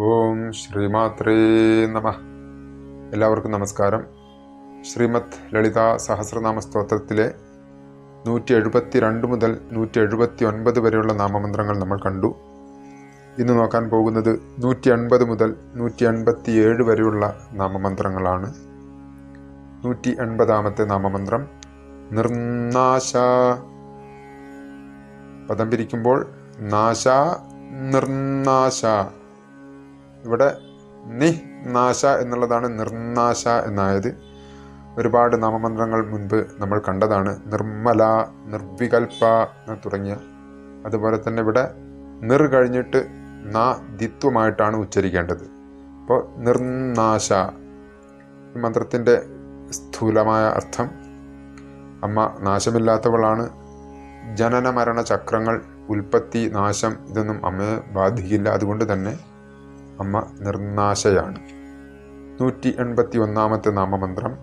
ഓം ശ്രീമാത്രേ നമ. എല്ലാവർക്കും നമസ്കാരം. ശ്രീമദ് ലളിത സഹസ്രനാമ സ്തോത്രത്തിലെ 172 മുതൽ 179 വരെയുള്ള നാമമന്ത്രങ്ങൾ നമ്മൾ കണ്ടു. ഇന്ന് നോക്കാൻ പോകുന്നത് 180 മുതൽ 187 വരെയുള്ള നാമമന്ത്രങ്ങളാണ്. 180-ാമത്തെ നാമമന്ത്രം നിർനാശ. പദം പിരിക്കുമ്പോൾ നാശ, നിർനാശ. ഇവിടെ നാശ എന്നുള്ളതാണ് നിർനാശ എന്നായത്. ഒരുപാട് നാമമന്ത്രങ്ങൾ മുൻപ് നമ്മൾ കണ്ടതാണ്. നിർമ്മല, നിർവികൽപ്പ തുടങ്ങിയ. അതുപോലെ തന്നെ ഇവിടെ നിർ കഴിഞ്ഞിട്ട് ദിത്വമായിട്ടാണ് ഉച്ചരിക്കേണ്ടത്. അപ്പോൾ നിർനാശ. ഈ മന്ത്രത്തിൻ്റെ സ്ഥൂലമായ അർത്ഥം, അമ്മ നാശമില്ലാത്തവളാണ്. ജനന മരണ ചക്രങ്ങൾ, ഉൽപ്പത്തി, നാശം ഇതൊന്നും അമ്മയെ ബാധിക്കില്ല. അതുകൊണ്ട് തന്നെ അമ്മ നിർനാശയാണ്. 181-ാമത്തെ നാമമന്ത്രം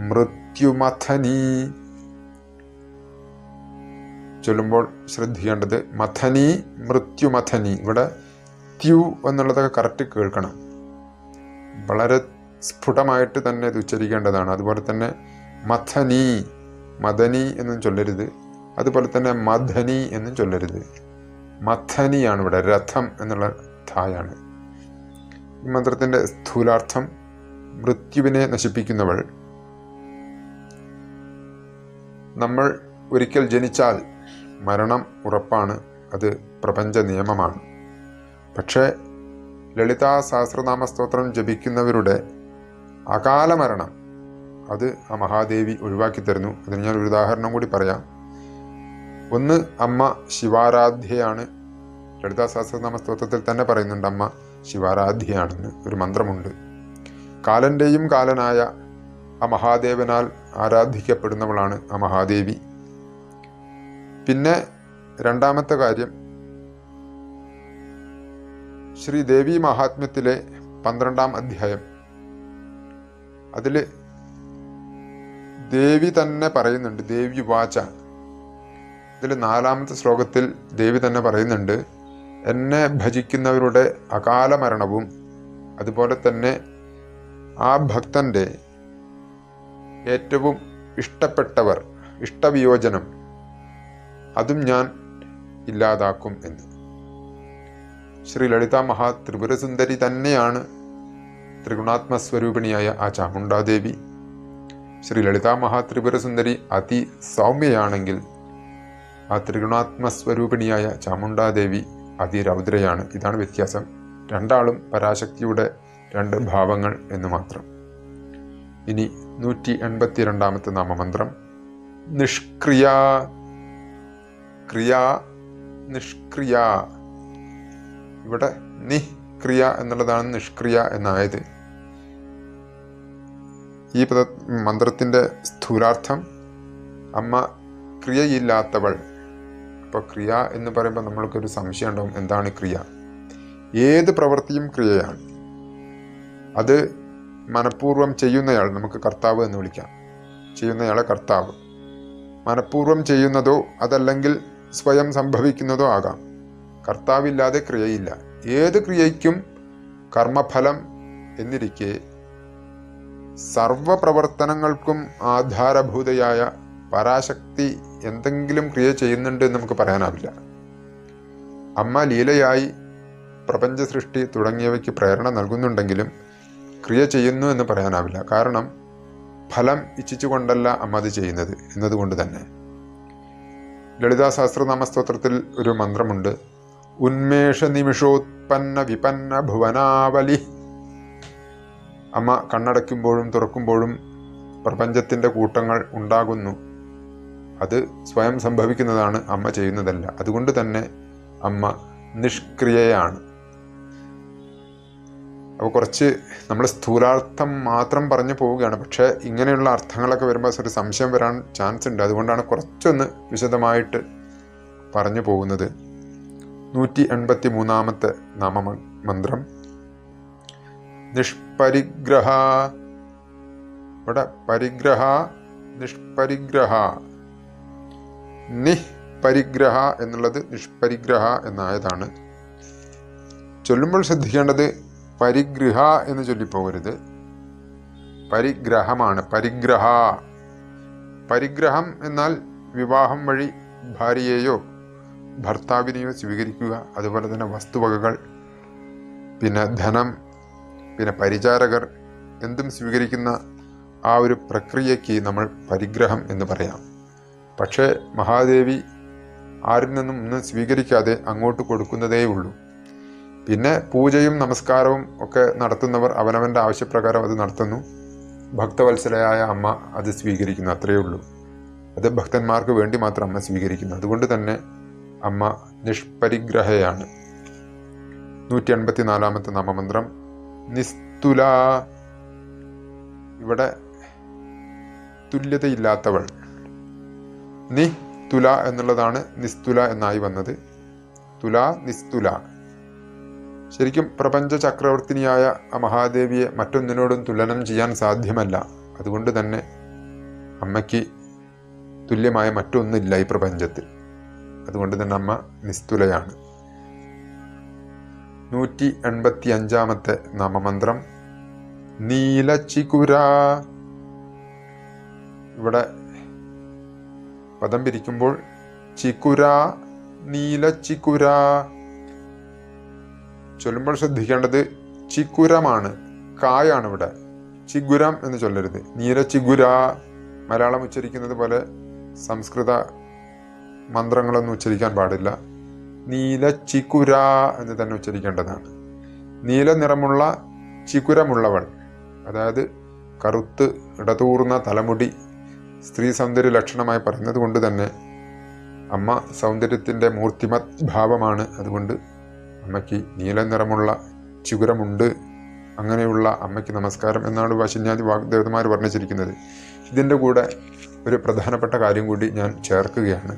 മൃത്യുമഥനി. ചൊല്ലുമ്പോൾ ശ്രദ്ധിക്കേണ്ടത് മഥനി, മൃത്യുമഥനി. ഇവിടെ ത്യു എന്നുള്ളതൊക്കെ കറക്റ്റ് കേൾക്കണം. വളരെ സ്ഫുടമായിട്ട് തന്നെ ഇത് ഉച്ചരിക്കേണ്ടതാണ്. അതുപോലെ തന്നെ മഥനി, മദനി എന്നും ചൊല്ലരുത്. അതുപോലെ തന്നെ മഥനി എന്നും ചൊല്ലരുത്. മഥനിയാണ് ഇവിടെ. രഥം എന്നുള്ള ധായാണ്. ഈ മന്ത്രത്തിൻ്റെ സ്ഥൂലാർത്ഥം, മൃത്യുവിനെ നശിപ്പിക്കുന്നവൾ. നമ്മൾ ഒരിക്കൽ ജനിച്ചാൽ മരണം ഉറപ്പാണ്. അത് പ്രപഞ്ച നിയമമാണ്. പക്ഷേ ലളിതാ സഹസ്രനാമ സ്തോത്രം ജപിക്കുന്നവരുടെ അകാല മരണം അത് ആ മഹാദേവി ഒഴിവാക്കി തരുന്നു. അതിന് ഞാൻ ഒരു ഉദാഹരണം കൂടി പറയാം. ഒന്ന്, അമ്മ ശിവാരാധ്യയാണ്. ലളിതാ സഹസ്രനാമ സ്തോത്രത്തിൽ തന്നെ പറയുന്നുണ്ട് അമ്മ ശിവാരാധ്യയാണെന്ന്. ഒരു മന്ത്രമുണ്ട്. കാലൻ്റെയും കാലനായ ആ മഹാദേവനാൽ ആരാധിക്കപ്പെടുന്നവളാണ് ആ മഹാദേവി. പിന്നെ രണ്ടാമത്തെ കാര്യം, ശ്രീദേവി മഹാത്മ്യത്തിലെ 12-ാം അധ്യായം, അതിൽ ദേവി തന്നെ പറയുന്നുണ്ട്. ദേവി വാച. ഇതിൽ 4-ാമത്തെ ശ്ലോകത്തിൽ ദേവി തന്നെ പറയുന്നുണ്ട്, എന്നെ ഭജിക്കുന്നവരുടെ അകാല മരണവും അതുപോലെ തന്നെ ആ ഭക്തൻ്റെ ഏറ്റവും ഇഷ്ടപ്പെട്ടവർ, ഇഷ്ടവിയോജനം, അതും ഞാൻ ഇല്ലാതാക്കും എന്ന്. ശ്രീ ലളിതാ മഹാ ത്രിപുരസുന്ദരി തന്നെയാണ് ത്രിഗുണാത്മസ്വരൂപിണിയായ ആ ചാമുണ്ടാദേവി. ശ്രീ ലളിതാ മഹാ ത്രിപുരസുന്ദരി അതി സൗമ്യയാണെങ്കിൽ ആ ത്രിഗുണാത്മസ്വരൂപിണിയായ ചാമുണ്ടാദേവി അതിരൗദ്രയാണ്. ഇതാണ് വ്യത്യാസം. രണ്ടാളും പരാശക്തിയുടെ 2 ഭാവങ്ങൾ എന്ന് മാത്രം. ഇനി 182-ാമത്തെ നാമമന്ത്രം നിഷ്ക്രിയ. ക്രിയ, നിഷ്ക്രിയ. ഇവിടെ നിക്രിയ എന്നുള്ളതാണ് നിഷ്ക്രിയ എന്നായത്. ഈ മന്ത്രത്തിൻ്റെ സ്ഥൂലാർത്ഥം, അമ്മ ക്രിയയില്ലാത്തവൾ. അപ്പോൾ ക്രിയ എന്ന് പറയുമ്പോൾ നമ്മൾക്കൊരു സംശയം ഉണ്ടാവും, എന്താണ് ക്രിയ? ഏത് പ്രവൃത്തിയും ക്രിയയാണ്. അത് മനഃപൂർവ്വം ചെയ്യുന്നയാൾ നമുക്ക് കർത്താവ് എന്ന് വിളിക്കാം. ചെയ്യുന്നയാളെ കർത്താവ്. മനഃപൂർവ്വം ചെയ്യുന്നതോ അതല്ലെങ്കിൽ സ്വയം സംഭവിക്കുന്നതോ ആകാം. കർത്താവില്ലാതെ ക്രിയയില്ല. ഏത് ക്രിയയ്ക്കും കർമ്മഫലം എന്നിരിക്കെ സർവപ്രവർത്തനങ്ങൾക്കും ആധാരഭൂതയായ പരാശക്തി എന്തെങ്കിലും ക്രിയ ചെയ്യുന്നുണ്ട് എന്ന് നമുക്ക് പറയാനാവില്ല. അമ്മ ലീലയായി പ്രപഞ്ച സൃഷ്ടി തുടങ്ങിയവയ്ക്ക് പ്രേരണ നൽകുന്നുണ്ടെങ്കിലും ക്രിയ ചെയ്യുന്നു എന്ന് പറയാനാവില്ല. കാരണം ഫലം ഇച്ഛിച്ചുകൊണ്ടല്ല അമ്മ അത് ചെയ്യുന്നത് എന്നതുകൊണ്ട് തന്നെ. ലളിതാ സഹസ്രനാമ സ്തോത്രത്തിൽ ഒരു മന്ത്രമുണ്ട്, ഉന്മേഷ നിമിഷോത്പന്ന വിപന്ന ഭുവനാവലി. അമ്മ കണ്ണടയ്ക്കുമ്പോഴും തുറക്കുമ്പോഴും പ്രപഞ്ചത്തിൻ്റെ കൂട്ടങ്ങൾ ഉണ്ടാകുന്നു. അത് സ്വയം സംഭവിക്കുന്നതാണ്, അമ്മ ചെയ്യുന്നതല്ല. അതുകൊണ്ട് തന്നെ അമ്മ നിഷ്ക്രിയയാണ്. അപ്പോൾ കുറച്ച് നമ്മൾ സ്ഥൂലാർത്ഥം മാത്രം പറഞ്ഞു പോവുകയാണ്. പക്ഷേ ഇങ്ങനെയുള്ള അർത്ഥങ്ങളൊക്കെ വരുമ്പോൾ ഒരു സംശയം വരാൻ ചാൻസ് ഉണ്ട്. അതുകൊണ്ടാണ് കുറച്ചൊന്ന് വിശദമായിട്ട് പറഞ്ഞു പോകുന്നത്. 183-ാമത്തെ നാമമന്ത്രം നിഷ്പരിഗ്രഹ. ഇവിടെ പരിഗ്രഹ, നിഷ്പരിഗ്രഹ. നിപരിഗ്രഹ എന്നുള്ളത് നിഷ്പരിഗ്രഹ എന്നായതാണ്. ചൊല്ലുമ്പോൾ ശ്രദ്ധിക്കേണ്ടത് പരിഗ്രഹ എന്ന് ചൊല്ലിപ്പോകരുത്. പരിഗ്രഹമാണ്. പരിഗ്രഹം എന്നാൽ വിവാഹം വഴി ഭാര്യയെയോ ഭർത്താവിനെയോ സ്വീകരിക്കുക. അതുപോലെ തന്നെ വസ്തുവകകൾ, പിന്നെ ധനം, പിന്നെ പരിചാരകർ, എന്തും സ്വീകരിക്കുന്ന ആ ഒരു പ്രക്രിയയ്ക്ക് നമ്മൾ പരിഗ്രഹം എന്ന് പറയാം. പക്ഷേ മഹാദേവി ആരിൽ നിന്നും ഒന്നും സ്വീകരിക്കാതെ അങ്ങോട്ട് കൊടുക്കുന്നതേ ഉള്ളൂ. പിന്നെ പൂജയും നമസ്കാരവും ഒക്കെ നടത്തുന്നവർ അവനവൻ്റെ ആവശ്യപ്രകാരം അത് നടത്തുന്നു. ഭക്തവത്സലയായ അമ്മ അത് സ്വീകരിക്കുന്നു, അത്രയേ ഉള്ളൂ. അത് ഭക്തന്മാർക്ക് വേണ്ടി മാത്രം അമ്മ സ്വീകരിക്കുന്നു. അതുകൊണ്ട് തന്നെ അമ്മ നിഷ്പരിഗ്രഹയാണ്. 184 നാമമന്ത്രം നിസ്തുല. ഇവിടെ തുല്യതയില്ലാത്തവൾ. തുല എന്നുള്ളതാണ് നിസ്തുല എന്നായി വന്നത്. തുല, നിസ്തുല. ശരിക്കും പ്രപഞ്ച ചക്രവർത്തിനിയായ ആ മഹാദേവിയെ മറ്റൊന്നിനോടും തുലനം ചെയ്യാൻ സാധ്യമല്ല. അതുകൊണ്ട് തന്നെ അമ്മയ്ക്ക് തുല്യമായ മറ്റൊന്നില്ല ഈ പ്രപഞ്ചത്തിൽ. അതുകൊണ്ട് തന്നെ അമ്മ നിസ്തുലയാണ്. 185 നാമമന്ത്രം നീലച്ചികുര. ഇവിടെ പദം പിരിക്കുമ്പോൾ ചികുര, നീലച്ചികുര. ചൊല്ലുമ്പോൾ ശ്രദ്ധിക്കേണ്ടത് ചിക്കുരമാണ്, കായാണ് ഇവിടെ. ചിഗുരം എന്ന് ചൊല്ലരുത്. നീലച്ചിഗുര. മലയാളം ഉച്ചരിക്കുന്നത് പോലെ സംസ്കൃത മന്ത്രങ്ങളൊന്നും ഉച്ചരിക്കാൻ പാടില്ല. നീലച്ചിക്കുര എന്ന് തന്നെ ഉച്ചരിക്കേണ്ടതാണ്. നീല നിറമുള്ള ചിക്കുരമുള്ളവൾ, അതായത് കറുത്ത് ഇടതൂർന്ന തലമുടി സ്ത്രീ സൗന്ദര്യ ലക്ഷണമായി പറയുന്നത് കൊണ്ട് തന്നെ അമ്മ സൗന്ദര്യത്തിൻ്റെ മൂർത്തിമത് ഭാവമാണ്. അതുകൊണ്ട് അമ്മയ്ക്ക് നീല നിറമുള്ള ചിഗുരമുണ്ട്. അങ്ങനെയുള്ള അമ്മയ്ക്ക് നമസ്കാരം എന്നാണ് വശിന്യാദി വാഗ്ദേവതമാർ വർണ്ണിച്ചിരിക്കുന്നത്. ഇതിൻ്റെ കൂടെ ഒരു പ്രധാനപ്പെട്ട കാര്യം കൂടി ഞാൻ ചേർക്കുകയാണ്.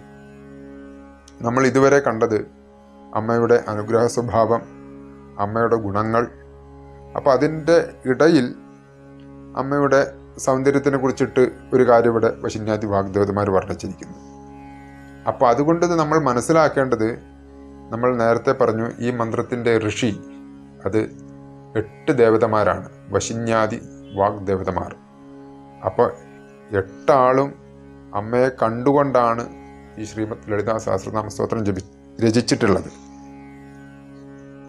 നമ്മൾ ഇതുവരെ കണ്ടത് അമ്മയുടെ അനുഗ്രഹ സ്വഭാവം, അമ്മയുടെ ഗുണങ്ങൾ. അപ്പോൾ അതിൻ്റെ ഇടയിൽ അമ്മയുടെ സൗന്ദര്യത്തിനെ കുറിച്ചിട്ട് ഒരു കാര്യം ഇവിടെ വശിന്യാദി വാഗ്ദേവതമാർ വർണ്ണിച്ചിരിക്കുന്നു. അപ്പോൾ അതുകൊണ്ട് നമ്മൾ മനസ്സിലാക്കേണ്ടത്, നമ്മൾ നേരത്തെ പറഞ്ഞു ഈ മന്ത്രത്തിൻ്റെ ഋഷി അത് 8 ദേവതമാരാണ്, വശിന്യാദി വാഗ്ദേവതമാർ. അപ്പോൾ 8 ആളും അമ്മയെ കണ്ടുകൊണ്ടാണ് ഈ ശ്രീമദ് ലളിതാ സഹസ്രനാമ സ്തോത്രം രചിച്ചിട്ടുള്ളത്.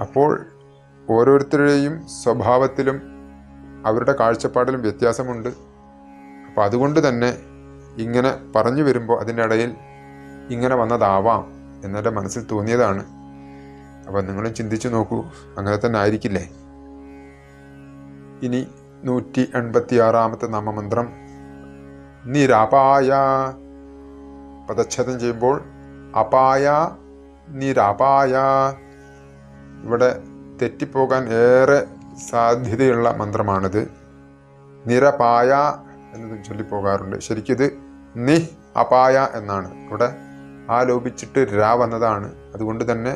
അപ്പോൾ ഓരോരുത്തരുടെയും സ്വഭാവത്തിലും അവരുടെ കാഴ്ചപ്പാടിലും വ്യത്യാസമുണ്ട്. അപ്പോൾ അതുകൊണ്ട് തന്നെ ഇങ്ങനെ പറഞ്ഞു വരുമ്പോൾ അതിൻ്റെ ഇടയിൽ ഇങ്ങനെ വന്നതാവാം എന്നെൻ്റെ മനസ്സിൽ തോന്നിയതാണ്. അപ്പം നിങ്ങളും ചിന്തിച്ചു നോക്കൂ, അങ്ങനെ തന്നെ ആയിരിക്കില്ലേ? ഇനി 186 നാമമന്ത്രം നിരപായ. പദച്ഛേദം ചെയ്യുമ്പോൾ അപായ, നിരപായ. ഇവിടെ തെറ്റിപ്പോകാൻ ഏറെ സാധ്യതയുള്ള മന്ത്രമാണിത്. നിരപായ എന്നത് ചൊല്ലിപ്പോകാറുണ്ട്. ശരിക്കിത് നി അപായ എന്നാണ്. ഇവിടെ ആ ലോപിച്ചിട്ട് രാ വന്നതാണ്. അതുകൊണ്ട് തന്നെ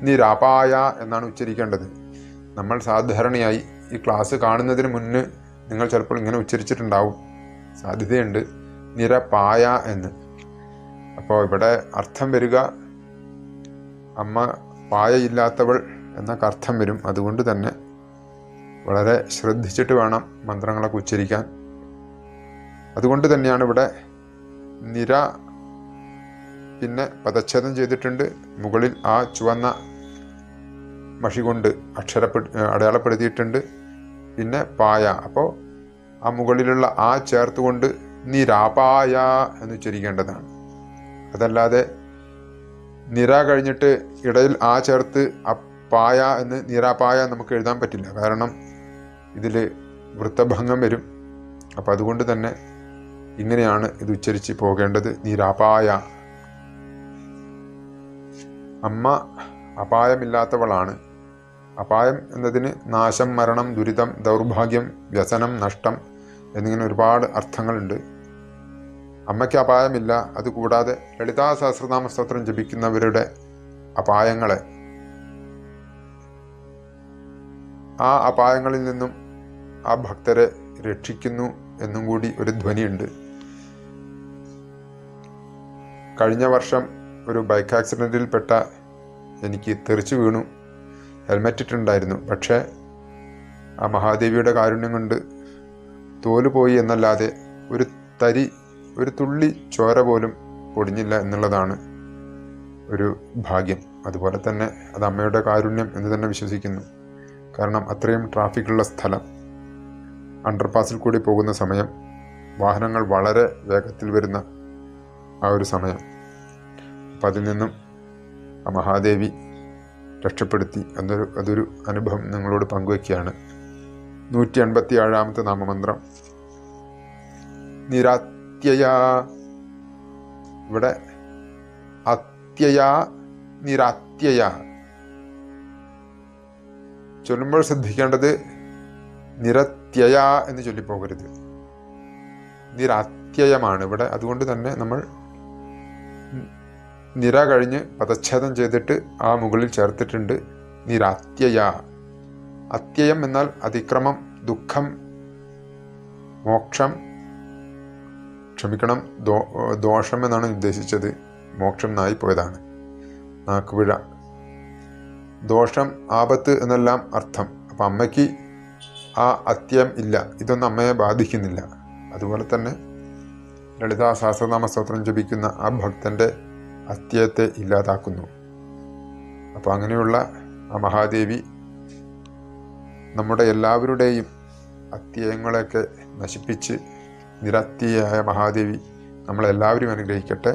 നിരപായ എന്നാണ് ഉച്ചരിക്കേണ്ടത്. നമ്മൾ സാധാരണയായി ഈ ക്ലാസ് കാണുന്നതിന് മുന്ന് നിങ്ങൾ ചിലപ്പോൾ ഇങ്ങനെ ഉച്ചരിച്ചിട്ടുണ്ടാവും, സാധ്യതയുണ്ട്, നിരപായ എന്ന്. അപ്പോൾ ഇവിടെ അർത്ഥം വരിക അമ്മ പായയില്ലാത്തവൾ എന്നൊക്കെ അർത്ഥം വരും. അതുകൊണ്ട് തന്നെ വളരെ ശ്രദ്ധിച്ചിട്ട് വേണം മന്ത്രങ്ങളൊക്കെ ഉച്ചരിക്കാൻ. അതുകൊണ്ട് തന്നെയാണ് ഇവിടെ നിര പിന്നെ പദച്ഛേദം ചെയ്തിട്ടുണ്ട്. മുകളിൽ ആ ചുവന്ന മഷി കൊണ്ട് അടയാളപ്പെടുത്തിയിട്ടുണ്ട്. പിന്നെ പായ, അപ്പോൾ ആ മുകളിലുള്ള ആ ചേർത്തുകൊണ്ട് നിരാപായ എന്ന് ഉച്ചരിക്കേണ്ടതാണ്. അതല്ലാതെ നിര കഴിഞ്ഞിട്ട് ഇടയിൽ ആ ചേർത്ത് പായ എന്ന് നിരാപായ നമുക്ക് എഴുതാൻ പറ്റില്ല. കാരണം ഇതിൽ വൃത്തഭംഗം വരും. അപ്പം അതുകൊണ്ട് തന്നെ ഇങ്ങനെയാണ് ഇത് ഉച്ചരിച്ച് പോകേണ്ടത്, നിരാപായ. അമ്മ അപായമില്ലാത്തവളാണ്. അപായം എന്നതിന് നാശം, മരണം, ദുരിതം, ദൗർഭാഗ്യം, വ്യസനം, നഷ്ടം എന്നിങ്ങനെ ഒരുപാട് അർത്ഥങ്ങളുണ്ട്. അമ്മയ്ക്ക് അപായമില്ല. അതുകൂടാതെ ലളിതാ സഹസ്രനാമ സ്തോത്രം ജപിക്കുന്നവരുടെ അപായങ്ങളെ, ആ അപായങ്ങളിൽ നിന്നും ആ ഭക്തരെ രക്ഷിക്കുന്നു എന്നും കൂടി ഒരു ധ്വനിയുണ്ട്. കഴിഞ്ഞ വർഷം ഒരു ബൈക്ക് ആക്സിഡൻറ്റിൽപ്പെട്ട എനിക്ക് തെറിച്ചു വീണു. ഹെൽമെറ്റ് ഇട്ടുണ്ടായിരുന്നു. പക്ഷേ ആ മഹാദേവിയുടെ കാരുണ്യം കൊണ്ട് തോല് പോയി എന്നല്ലാതെ ഒരു തുള്ളി ചോര പോലും പൊടിഞ്ഞില്ല എന്നുള്ളതാണ് ഒരു ഭാഗ്യം. അതുപോലെ തന്നെ അത് അമ്മയുടെ കാരുണ്യം എന്ന് തന്നെ വിശ്വസിക്കുന്നു. കാരണം അത്രയും ട്രാഫിക്കുള്ള സ്ഥലം, അണ്ടർപാസിൽ കൂടി പോകുന്ന സമയം, വാഹനങ്ങൾ വളരെ വേഗത്തിൽ വരുന്ന ആ ഒരു സമയം. അപ്പം അതിൽ നിന്നും ആ മഹാദേവി രക്ഷപ്പെടുത്തി. അതൊരു അനുഭവം നിങ്ങളോട് പങ്കുവയ്ക്കുകയാണ്. 187 നാമമന്ത്രം നിരാത്യയാ. ഇവിടെ അത്യയാ നിരാത്യയാ ചൊല്ലുമ്പോൾ ശ്രദ്ധിക്കേണ്ടത് നിരത്യയാ എന്ന് ചൊല്ലിപ്പോകരുത്. നിരാത്യയമാണ് ഇവിടെ. അതുകൊണ്ട് തന്നെ നമ്മൾ നിര കഴിഞ്ഞ് പദച്ഛേദം ചെയ്തിട്ട് ആ മുകളിൽ ചേർത്തിട്ടുണ്ട് നിരാത്യയ. അത്യയം എന്നാൽ അതിക്രമം, ദുഃഖം, മോക്ഷം, ക്ഷമിക്കണം, ദോഷം എന്നാണ് ഉദ്ദേശിച്ചത്. മോക്ഷം നായി പോയതാണ്, നാക്കുപിഴ. ദോഷം, ആപത്ത് എന്നെല്ലാം അർത്ഥം. അപ്പം അമ്മയ്ക്ക് ആ അത്യം ഇല്ല, ഇതൊന്നും അമ്മയെ ബാധിക്കുന്നില്ല. അതുപോലെ തന്നെ ലളിതാ സഹസ്രനാമ സ്തോത്രം ജപിക്കുന്ന ആ ഭക്തൻ്റെ അത്യയത്തെ ഇല്ലാതാക്കുന്നു. അപ്പോൾ അങ്ങനെയുള്ള ആ മഹാദേവി നമ്മുടെ എല്ലാവരുടെയും അത്യയങ്ങളെയൊക്കെ നശിപ്പിച്ച് നിരത്യയായ മഹാദേവി നമ്മളെല്ലാവരും അനുഗ്രഹിക്കട്ടെ.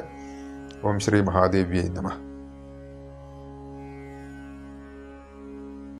ഓം ശ്രീ മഹാദേവിയെ നമഃ.